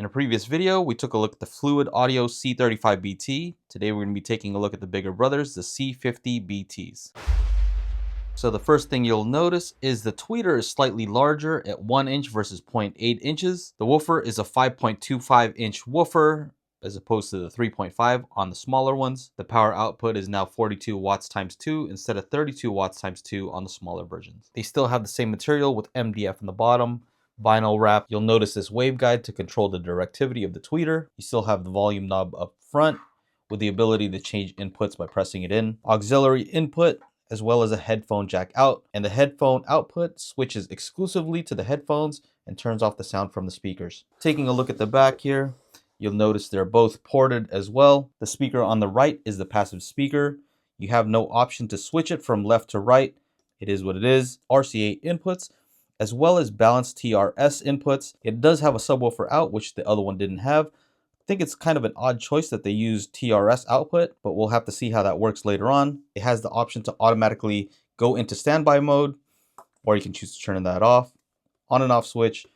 In a previous video, we took a look at the Fluid Audio C35BT. Today we're going to be taking a look at the bigger brothers, the C50BTs. So the first thing you'll notice is the tweeter is slightly larger at 1 inch versus 0.8 inches. The woofer is a 5.25 inch woofer as opposed to the 3.5 on the smaller ones. The power output is now 42 watts times 2 instead of 32 watts times 2 on the smaller versions. They still have the same material with MDF in the bottom, vinyl wrap. You'll notice this waveguide to control the directivity of the tweeter. You still have the volume knob up front with the ability to change inputs by pressing it in. Auxiliary input, as well as a headphone jack out, and the headphone output switches exclusively to the headphones and turns off the sound from the speakers. Taking a look at the back here, you'll notice they're both ported as well. The speaker on the right is the passive speaker. You have no option to switch it from left to right. It is what it is. RCA inputs, as well as balanced TRS inputs. It does have a subwoofer out, which the other one didn't have. I think it's kind of an odd choice that they use TRS output, but we'll have to see how that works later on. It has the option to automatically go into standby mode, or you can choose to turn that off, on and off switch,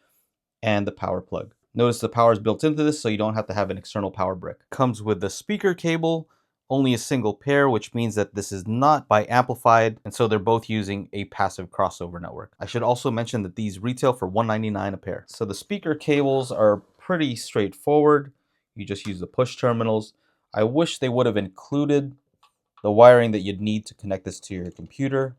and the power plug. Notice the power is built into this, so you don't have to have an external power brick. Comes with the speaker cable, only a single pair, which means that this is not bi-amplified, and so they're both using a passive crossover network. I should also mention that these retail for $199 a pair. So the speaker cables are pretty straightforward. You just use the push terminals. I wish they would have included the wiring that you'd need to connect this to your computer,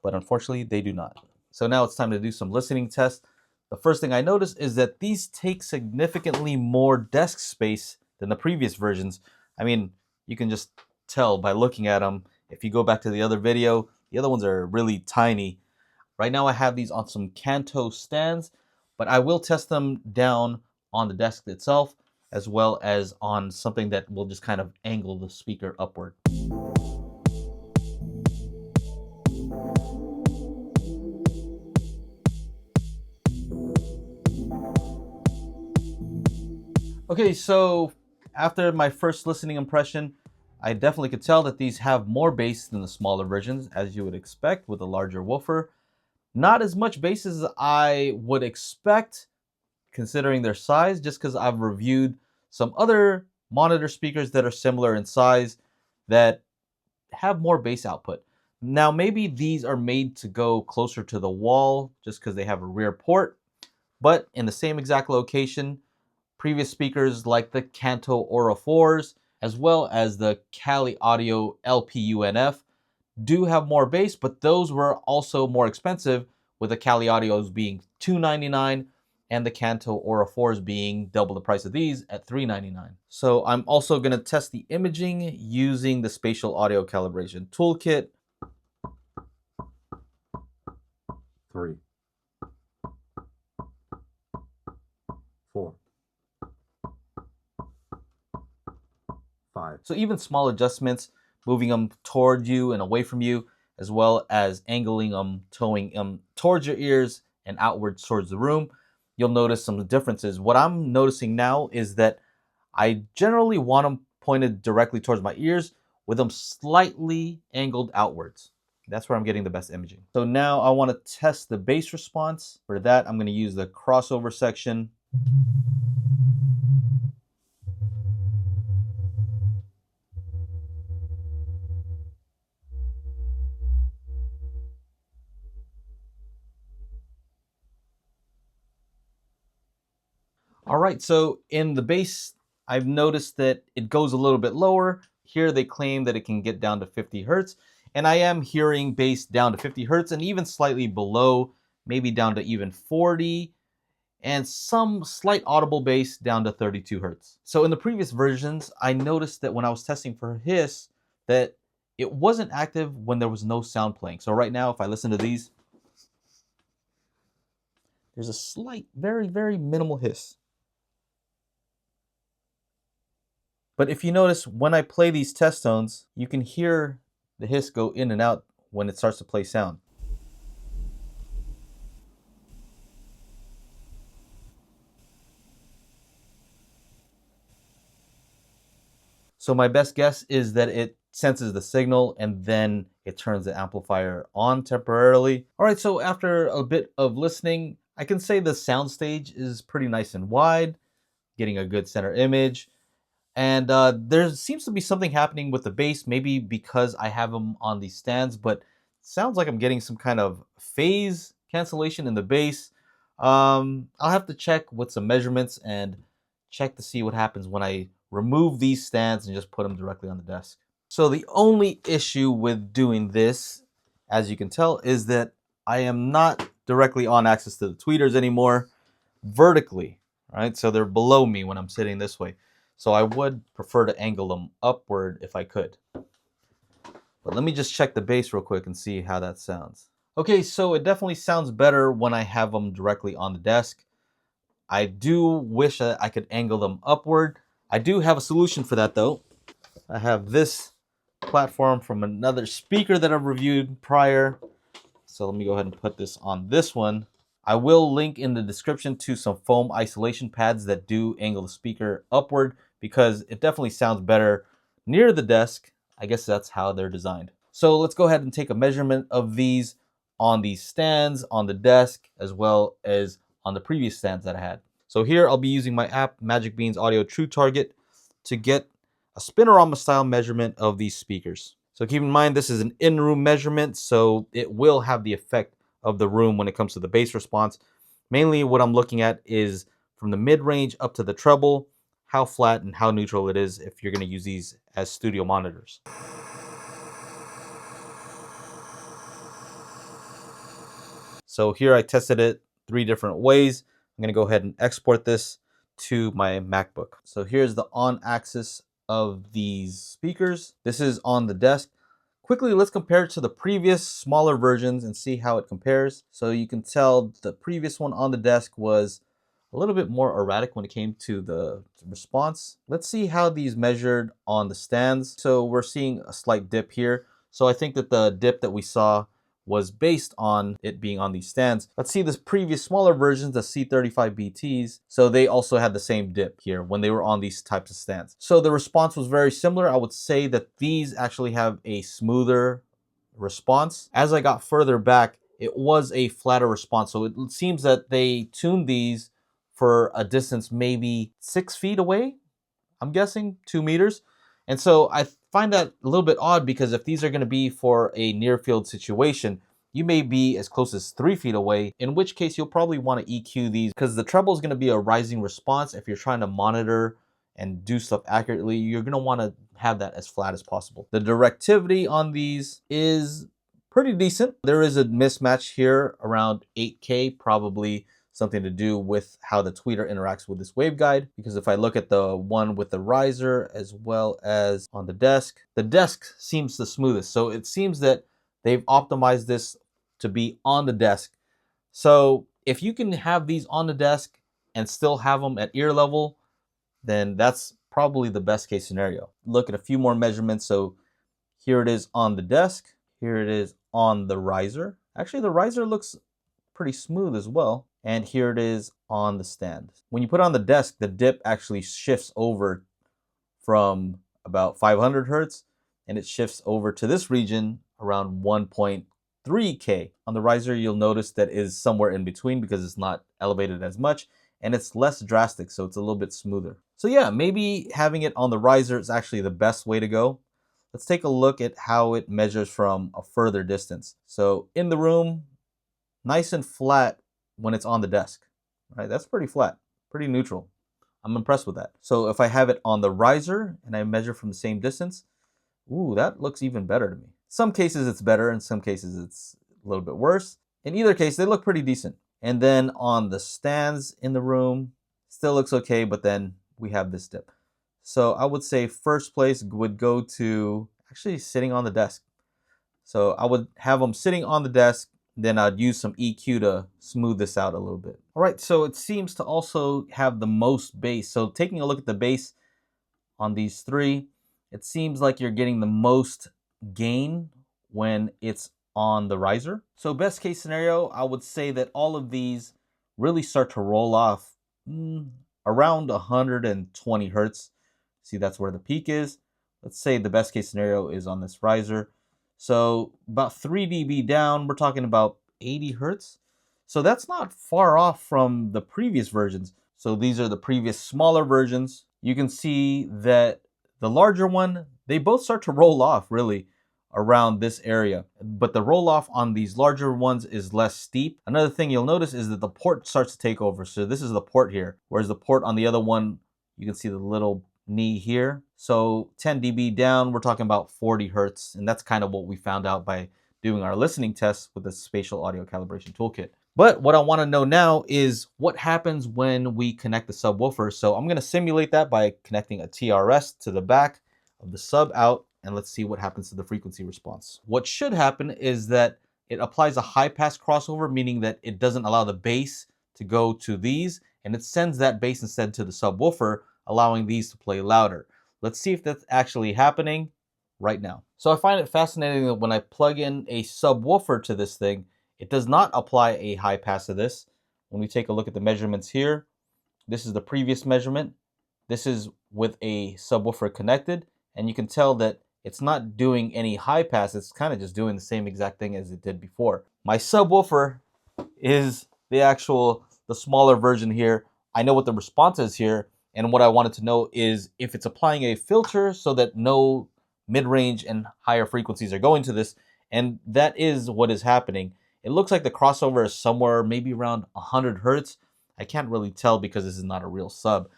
but unfortunately they do not. So now it's time to do some listening tests. The first thing I noticed is that these take significantly more desk space than the previous versions. I mean, you can just tell by looking at them. If you go back to the other video, the other ones are really tiny. Right now I have these on some Kanto stands, but I will test them down on the desk itself, as well as on something that will just kind of angle the speaker upward. Okay, so after my first listening impression, I definitely could tell that these have more bass than the smaller versions, as you would expect with a larger woofer. Not as much bass as I would expect considering their size, just because I've reviewed some other monitor speakers that are similar in size that have more bass output. Now, maybe these are made to go closer to the wall just because they have a rear port, but in the same exact location, previous speakers like the Kanto Aura 4s, as well as the Kali Audio LPUNF, do have more bass, but those were also more expensive, with the Kali Audios being $299 and the Kanto Aura 4s being double the price of these at $399. So I'm also going to test the imaging using the Spatial Audio Calibration Toolkit. 3, 4, 5. So even small adjustments, moving them toward you and away from you, as well as angling them, towing them towards your ears and outwards towards the room, you'll notice some differences. What I'm noticing now is that I generally want them pointed directly towards my ears with them slightly angled outwards. That's where I'm getting the best imaging. So now I want to test the bass response. For that, I'm going to use the crossover section. All right, so in the bass, I've noticed that it goes a little bit lower. Here they claim that it can get down to 50 hertz, and I am hearing bass down to 50 hertz and even slightly below, maybe down to even 40, and some slight audible bass down to 32 hertz. So in the previous versions, I noticed that when I was testing for hiss, that it wasn't active when there was no sound playing. So right now, if I listen to these, there's a slight, very, very minimal hiss. But if you notice, when I play these test tones, you can hear the hiss go in and out when it starts to play sound. So my best guess is that it senses the signal and then it turns the amplifier on temporarily. All right, so after a bit of listening, I can say the soundstage is pretty nice and wide. getting a good center image. And there seems to be something happening with the bass, maybe because I have them on these stands, but sounds like I'm getting some kind of phase cancellation in the bass. I'll have to check with some measurements and check to see what happens when I remove these stands and just put them directly on the desk. So the only issue with doing this, as you can tell, is that I am not directly on axis to the tweeters anymore, vertically, right? So they're below me when I'm sitting this way. So I would prefer to angle them upward if I could. But let me just check the bass real quick and see how that sounds. Okay, so it definitely sounds better when I have them directly on the desk. I do wish that I could angle them upward. I do have a solution for that though. I have this platform from another speaker that I've reviewed prior. So let me go ahead and put this on this one. I will link in the description to some foam isolation pads that do angle the speaker upward because it definitely sounds better near the desk. I guess that's how they're designed. So let's go ahead and take a measurement of these on these stands, on the desk, as well as on the previous stands that I had. So here I'll be using my app, Magic Beans Audio True Target, to get a spinorama style measurement of these speakers. So keep in mind, this is an in-room measurement, so it will have the effect of the room when it comes to the bass response. Mainly what I'm looking at is from the mid-range up to the treble, how flat and how neutral it is if you're going to use these as studio monitors. So here I tested it 3 different ways. I'm going to go ahead and export this to my MacBook. So here's the on axis of these speakers. This is on the desk. Quickly, let's compare it to the previous smaller versions and see how it compares. So you can tell the previous one on the desk was a little bit more erratic when it came to the response. Let's see how these measured on the stands. So we're seeing a slight dip here. So I think that the dip that we saw was based on it being on these stands. Let's see this previous smaller versions, the C50BTs. So they also had the same dip here when they were on these types of stands. So the response was very similar. I would say that these actually have a smoother response. As I got further back, it was a flatter response. So it seems that they tuned these for a distance maybe 6 feet away. I'm guessing 2 meters. And so I find that a little bit odd because if these are going to be for a near field situation, you may be as close as 3 feet away, in which case you'll probably want to EQ these because the treble is going to be a rising response. If you're trying to monitor and do stuff accurately, you're going to want to have that as flat as possible. The directivity on these is pretty decent. There is a mismatch here around 8K, probably something to do with how the tweeter interacts with this waveguide. Because if I look at the one with the riser as well as on the desk seems the smoothest. So it seems that they've optimized this to be on the desk. So if you can have these on the desk and still have them at ear level, then that's probably the best case scenario. Look at a few more measurements. So here it is on the desk. Here it is on the riser. Actually, the riser looks pretty smooth as well. And here it is on the stand. When you put it on the desk, the dip actually shifts over from about 500 hertz and it shifts over to this region around 1.3K. On the riser, you'll notice that is somewhere in between because it's not elevated as much and it's less drastic, so it's a little bit smoother. So yeah, maybe having it on the riser is actually the best way to go. Let's take a look at how it measures from a further distance. So in the room, nice and flat when it's on the desk, right? That's pretty flat, pretty neutral. I'm impressed with that. So if I have it on the riser and I measure from the same distance, ooh, that looks even better to me. Some cases it's better, in some cases it's a little bit worse. In either case, they look pretty decent. And then on the stands in the room, still looks okay, but then we have this dip. So I would say first place would go to actually sitting on the desk. So I would have them sitting on the desk, then I'd use some EQ to smooth this out a little bit. All right, so it seems to also have the most bass. So taking a look at the bass on these 3, it seems like you're getting the most gain when it's on the riser. So best case scenario, I would say that all of these really start to roll off around 120 hertz. See, that's where the peak is. Let's say the best case scenario is on this riser. So about 3 dB down, we're talking about 80 hertz. So that's not far off from the previous versions. So these are the previous smaller versions. You can see that the larger one, they both start to roll off really around this area. But the roll off on these larger ones is less steep. Another thing you'll notice is that the port starts to take over. So this is the port here, whereas the port on the other one, you can see the little knee here. So 10 dB down, we're talking about 40 hertz. And that's kind of what we found out by doing our listening tests with the spatial audio calibration toolkit. But what I want to know now is what happens when we connect the subwoofer. So I'm going to simulate that by connecting a TRS to the back of the sub out, and let's see what happens to the frequency response. What should happen is that it applies a high pass crossover, meaning that it doesn't allow the bass to go to these, and it sends that bass instead to the subwoofer, allowing these to play louder. Let's see if that's actually happening right now. So I find it fascinating that when I plug in a subwoofer to this thing, it does not apply a high pass to this. When we take a look at the measurements here, this is the previous measurement. This is with a subwoofer connected, and you can tell that it's not doing any high pass. It's kind of just doing the same exact thing as it did before. My subwoofer is the smaller version here. I know what the response is here, and what I wanted to know is if it's applying a filter so that no mid-range and higher frequencies are going to this, and that is what is happening. It looks like the crossover is somewhere maybe around 100 hertz. I can't really tell because this is not a real sub,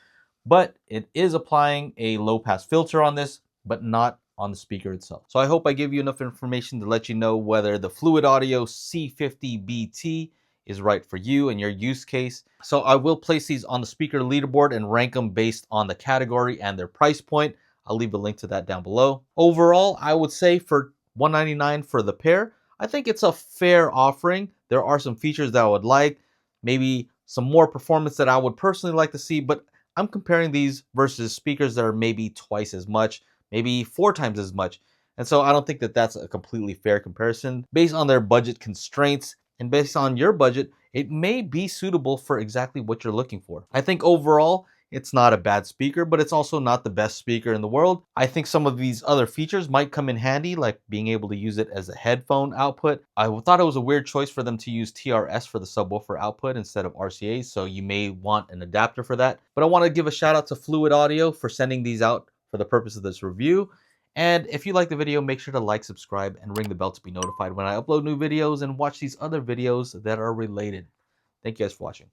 but it is applying a low pass filter on this, but not on the speaker itself. So I hope I give you enough information to let you know whether the Fluid Audio C50BT is right for you and your use case. So I will place these on the speaker leaderboard and rank them based on the category and their price point. I'll leave a link to that down below. Overall, I would say for $199 for the pair, I think it's a fair offering. There are some features that I would like, maybe some more performance that I would personally like to see, but I'm comparing these versus speakers that are maybe twice as much, maybe 4 times as much. And so I don't think that that's a completely fair comparison. Based on their budget constraints and based on your budget, it may be suitable for exactly what you're looking for. I think overall, it's not a bad speaker, but it's also not the best speaker in the world. I think some of these other features might come in handy, like being able to use it as a headphone output. I thought it was a weird choice for them to use TRS for the subwoofer output instead of RCA, so you may want an adapter for that. But I want to give a shout out to Fluid Audio for sending these out for the purpose of this review. And if you like the video, make sure to like, subscribe, and ring the bell to be notified when I upload new videos and watch these other videos that are related. Thank you guys for watching.